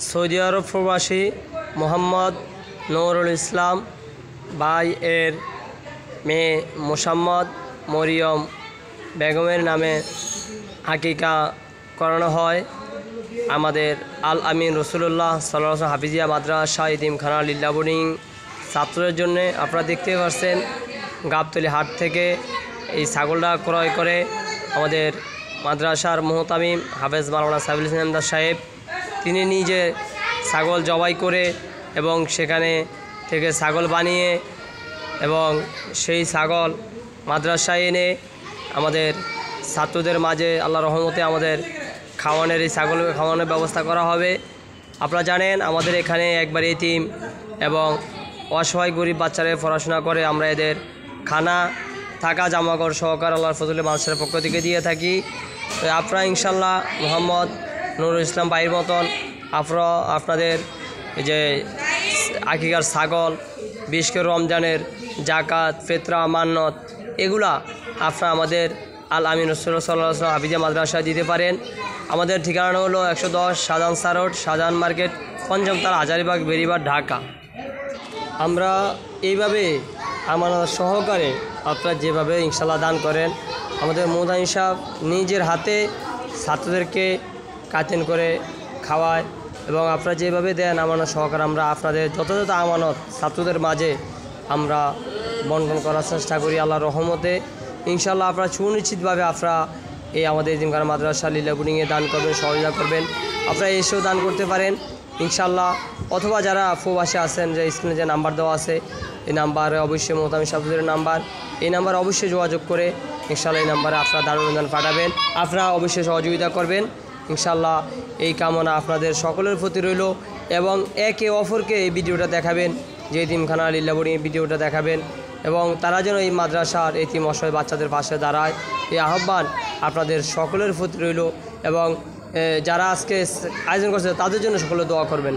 Saudi আরব প্রবাসী মোহাম্মদ নুরুল ইসলাম ভাই এর মেয়ে মোসাম্মদ মরিয়ম বেগমের নামে আকিকা করানো হয় আমাদের আল আমিন রসুল্লাহ সাল্লাল্লাহু হাফিজিয়া মাদ্রাসা ইতিমখানা লিল্লা বোর্ডিং ছাত্রদের জন্য। আপনারা দেখতে পাচ্ছেন গাবতলী হাট থেকে এই ছাগলটা ক্রয় করে আমাদের মাদ্রাসার মুহতামিম হাফেজ মাওলানা সাবিল ইসলাম সাহেব তিনি নিজে ছাগল জবাই করে এবং সেখানে থেকে ছাগল বানিয়ে এবং সেই ছাগল মাদ্রাসায় এনে আমাদের ছাত্রদের মাঝে আল্লাহর রহমতে আমাদের খাওয়ানোর এই ছাগলকে খাওয়ানোর ব্যবস্থা করা হবে। আপনারা জানেন আমাদের এখানে একবার এতিম এবং অসহায় গরিব বাচ্চারা পড়াশোনা করে, আমরা এদের খানা থাকা জামাকাপড় সহকার আল্লাহর ফজলে মানুষের পক্ষ থেকে দিয়ে থাকি। তো আপনারা ইনশাল্লাহ মোহাম্মদ নুরুল ইসলাম ভাইয়ের মতন আপনাদের এই যে আকিকার ছাগল, বিশেষ করে রমজানের জাকাত, ফেতরা, মান্নত এগুলা আপনারা আমাদের আল আমিন রসুল্লাহ সাল্লাল্লাহু হাফিজিয়া মাদ্রাসায় দিতে পারেন। আমাদের ঠিকানা হলো 110 শাহজাহান রোড, শাহজাহান মার্কেট, পঞ্চমতলা, হাজারীবাগ, বেরিবাগ, ঢাকা। আমরা এইভাবে আমানত সহকারে আপনারা যেভাবে ইনশাল্লাহ দান করেন, আমাদের মুহতামিম সাহেব নিজের হাতে ছাত্রদেরকে কাতেন করে খাওয়ায় এবং আপনারা যেভাবে দেন আমানত সহকারে আমরা আপনাদের যথাযথ আমানত ছাত্রদের মাঝে আমরা বন্টন করার চেষ্টা করি আল্লাহর রহমতে। ইনশাল্লাহ আপনারা সুনিশ্চিতভাবে আপনারা এই আমাদের ইতিমখানা মাদ্রাসা লিল্লা বোর্ডিংয়ে দান করবেন, সহযোগিতা করবেন। আপনারা এসেও দান করতে পারেন ইনশাল্লাহ, অথবা যারা প্রবাসে আছেন যে স্ক্রিনে যে নাম্বার দেওয়া আছে এই নাম্বারে অবশ্যই মুহতামিম সাহেবের নাম্বার, এই নাম্বারে অবশ্যই যোগাযোগ করে ইনশাল্লাহ এই নাম্বারে আপনারা দান অনুদান পাঠাবেন। আপনারা অবশ্যই সহযোগিতা করবেন ইনশাল্লাহ। এই কামনা আপনাদের সকলের প্রতি রইল এবং একে অপরকে এই ভিডিওটা দেখাবেন, যে এতিমখানা লিল্লা বোর্ডিং এই ভিডিওটা দেখাবেন এবং তারা যেন এই মাদ্রাসার এতিম অসহায় বাচ্চাদের পাশে দাঁড়ায়, এই আহ্বান আপনাদের সকলের প্রতি রইল এবং যারা আজকে আয়োজন করছে তাদের জন্য সকলে দোয়া করবেন।